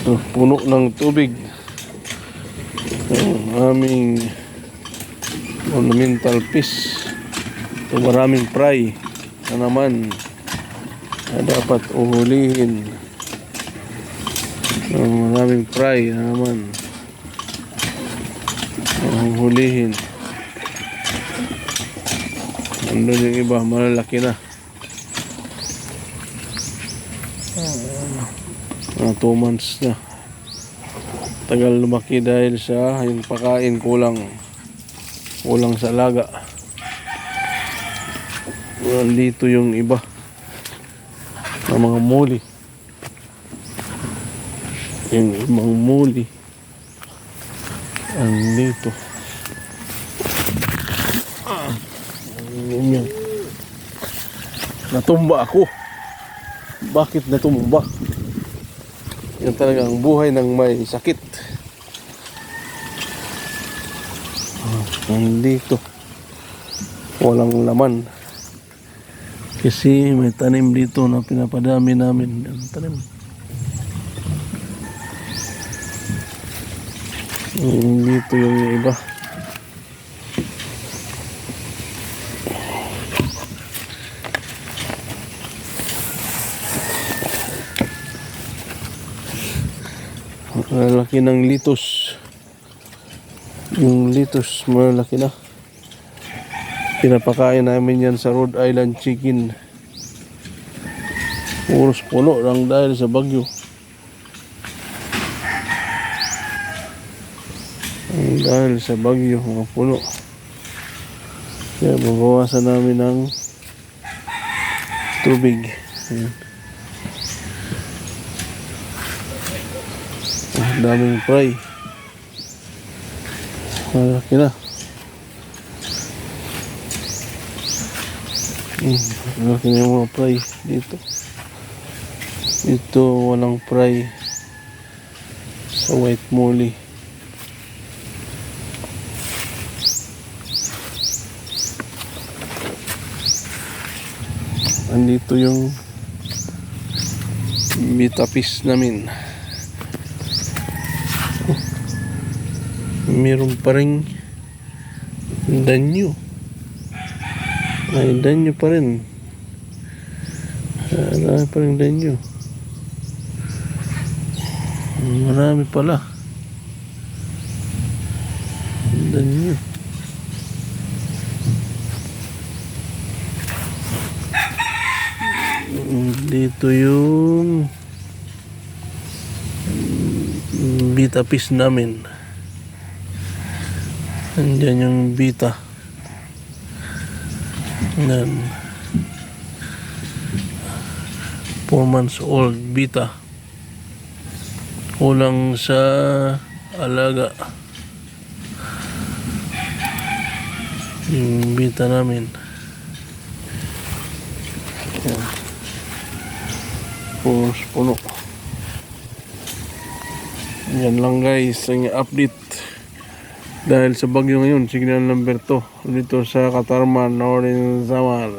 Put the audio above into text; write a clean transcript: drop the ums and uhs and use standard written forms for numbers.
Puno ng tubig ang aming ornamental fish. So, maraming fry na naman na dapat uhulihin. So, maraming fry na naman uhulihin. Nandun yung iba, malalaki na. 2 months na. Tagal lumaki dahil sa yung pakain kulang sa alaga. Dito yung iba ng mga muli. Yung ibang muli dito. Yan. Natumba ako. Bakit natumba? Yan talaga ang buhay ng may sakit. Nandito walang laman kasi may tanim dito na pinapadami namin. Ang tanim dito yung iba. Malaki ng litos. Yung litos malaki na. Pinapakain namin yan sa Rhode Island chicken. Puros puno lang dahil sa bagyo. Dahil sa bagyo, mga puno. Kaya babawasan namin ng tubig. Ayan. Daming fry. Malaki na. Malaki na yung mga fry dito. Dito walang fry sa white molly. Andito yung beta fish namin. Meron pa rin danyo. May danyo pa rin. Marami pa rin danyo. Marami pala danyo. Dito yung beta fish namin. Andyan yung beta. Yan. 4 months old beta. Kulang sa alaga. Yung beta namin. Yan. Puno. Yan lang guys ang update. Dahil sa bagyo ngayon, signal number 2 dito sa Katarman, Northern Samar.